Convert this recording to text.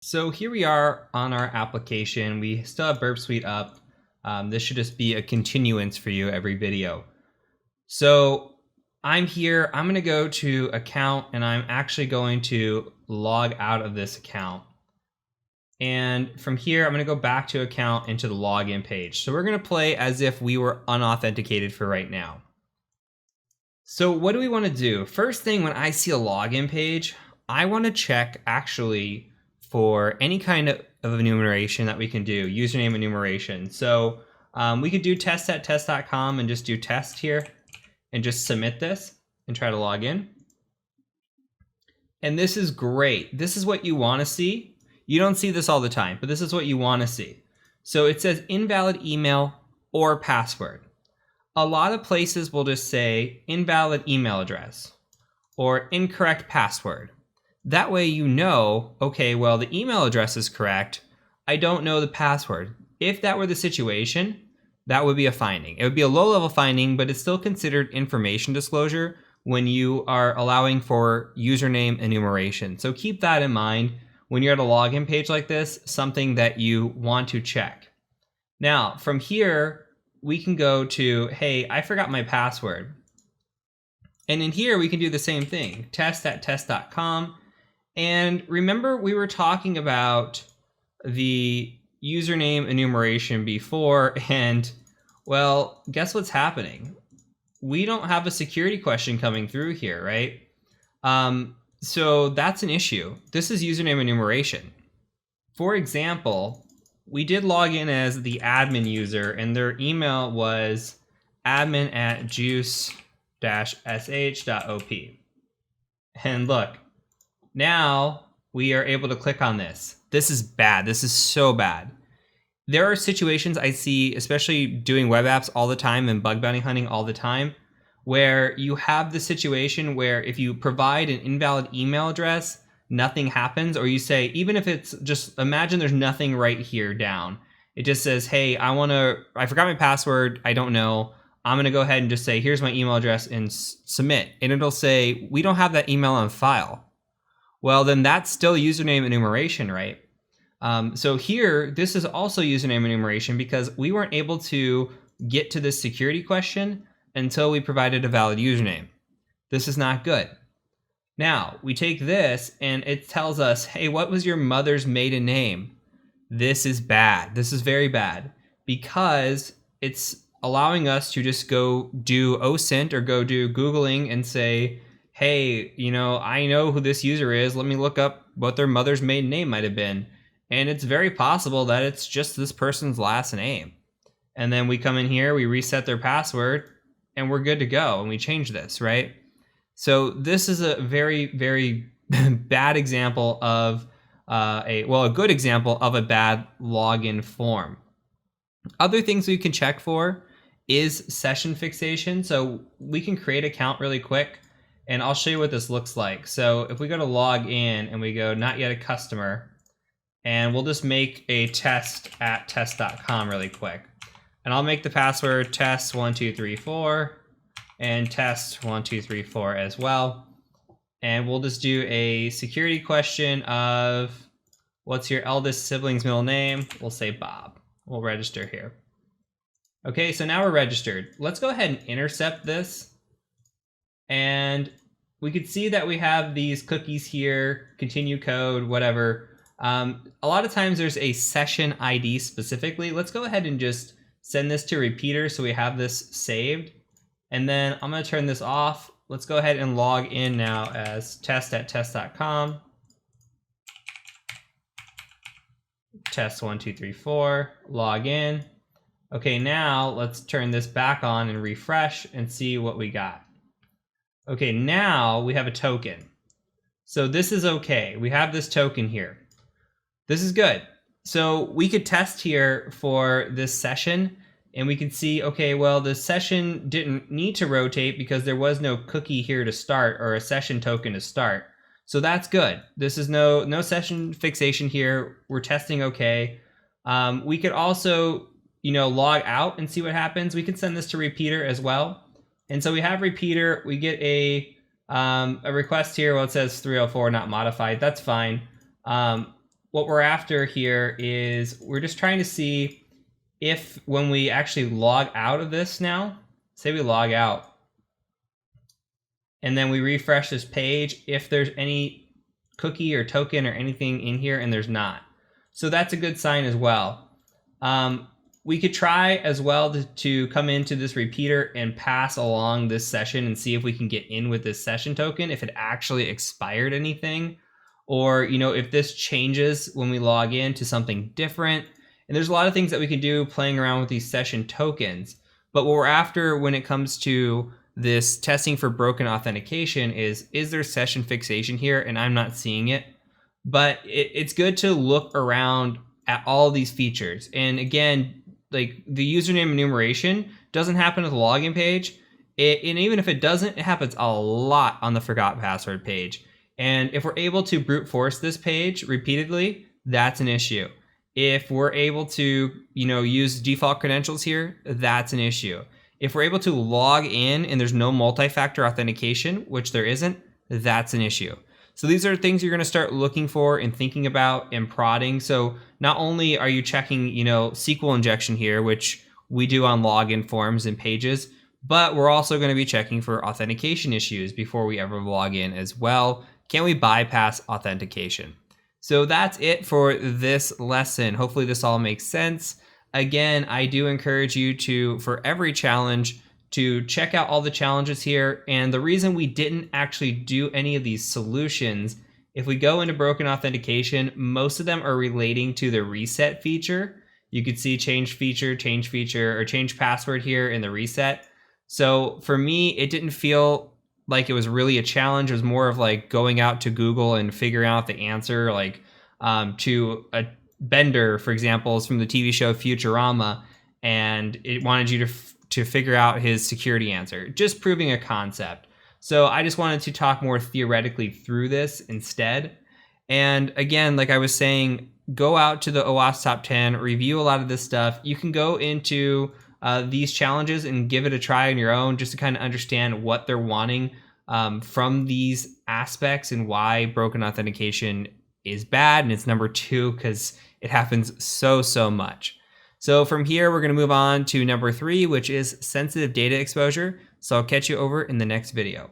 So here we are on our application. We still have Burp Suite up. This should just be a continuance for you every video. So I'm here. I'm going to go to account, and I'm actually going to log out of this account. And from here, I'm going to go back to account into the login page. So we're going to play as if we were unauthenticated for right now. So what do we want to do? First thing, when I see a login page, I want to check actually for any kind of enumeration that we can do, username enumeration. So we could do test@test.com and just do test here and just submit this and try to log in. And this is great. This is what you want to see. You don't see this all the time, but this is what you want to see. So it says invalid email or password. A lot of places will just say invalid email address or incorrect password. That way you know, okay, well, the email address is correct. I don't know the password. If that were the situation, that would be a finding. It would be a low-level finding, but it's still considered information disclosure when you are allowing for username enumeration. So keep that in mind when you're at a login page like this, something that you want to check. Now, from here, we can go to, hey, I forgot my password. And in here, we can do the same thing, test@test.com. And remember, we were talking about the username enumeration before, and well, guess what's happening? We don't have a security question coming through here, right? So that's an issue. This is username enumeration. For example, we did log in as the admin user, and their email was admin@juice-sh.op. And look, now we are able to click on this. This is bad. This is so bad. There are situations I see, especially doing web apps all the time and bug bounty hunting all the time, where you have the situation where if you provide an invalid email address, nothing happens, or you say, even if it's just, imagine there's nothing right here down. It just says, hey, I forgot my password, I don't know. I'm gonna go ahead and just say, here's my email address and submit. And it'll say, we don't have that email on file. Well, then that's still username enumeration, right? So here, this is also username enumeration because we weren't able to get to this security question until we provided a valid username. This is not good. Now, we take this and it tells us, hey, what was your mother's maiden name? This is bad. This is very bad because it's allowing us to just go do OSINT or go do Googling and say, hey, I know who this user is. Let me look up what their mother's maiden name might have been. And it's very possible that it's just this person's last name. And then we come in here, we reset their password, and we're good to go. And we change this, right? So this is a very, very bad example of a good example of a bad login form. Other things we can check for is session fixation. So we can create an account really quick, and I'll show you what this looks like. So if we go to log in and we go not yet a customer, and we'll just make a test@test.com really quick. And I'll make the password test1234 and test1234 as well. And we'll just do a security question of what's your eldest sibling's middle name? We'll say Bob. We'll register here. Okay, so now we're registered. Let's go ahead and intercept this. And we could see that we have these cookies here, continue code, whatever. A lot of times there's a session ID specifically. Let's go ahead and just send this to repeater so we have this saved. And then I'm going to turn this off. Let's go ahead and log in now as test@test.com. Test1234, log in. Okay, now let's turn this back on and refresh and see what we got. Okay, now we have a token. So this is okay. We have this token here. This is good. So we could test here for this session, and we can see, okay, well, the session didn't need to rotate because there was no cookie here to start or a session token to start. So that's good. This is no session fixation here. We're testing okay. We could also, log out and see what happens. We can send this to repeater as well. And so we have repeater. We get a request here. Well, it says 304 not modified. That's fine. what we're after here is we're just trying to see if when we actually log out of this now, say we log out, and then we refresh this page, if there's any cookie or token or anything in here, and there's not. So that's a good sign as well. We could try as well to come into this repeater and pass along this session and see if we can get in with this session token, if it actually expired anything, or if this changes when we log in to something different. And there's a lot of things that we can do playing around with these session tokens. But what we're after when it comes to this testing for broken authentication is there session fixation here? And I'm not seeing it. But it's good to look around at all these features. And again, like the username enumeration doesn't happen at the login page. And even if it doesn't, it happens a lot on the forgot password page. And if we're able to brute force this page repeatedly, that's an issue. If we're able to, use default credentials here, that's an issue. If we're able to log in and there's no multi-factor authentication, which there isn't, that's an issue. So these are things you're going to start looking for and thinking about and prodding. So not only are you checking, SQL injection here, which we do on login forms and pages, but we're also going to be checking for authentication issues before we ever log in as well. Can we bypass authentication? So that's it for this lesson. Hopefully this all makes sense. Again, I do encourage you to, for every challenge, to check out all the challenges here. And the reason we didn't actually do any of these solutions, if we go into broken authentication, most of them are relating to the reset feature. You could see change feature, or change password here in the reset. So for me, it didn't feel like it was really a challenge. It was more of like going out to Google and figuring out the answer, like to a Bender, for example, is from the TV show Futurama, and it wanted you to figure out his security answer, just proving a concept. So I just wanted to talk more theoretically through this instead. And again, like I was saying, go out to the OWASP Top 10, review a lot of this stuff. You can go into these challenges and give it a try on your own just to kind of understand what they're wanting from these aspects and why broken authentication is bad. And it's number 2 because it happens so much. So from here, we're going to move on to number 3, which is sensitive data exposure. So I'll catch you over in the next video.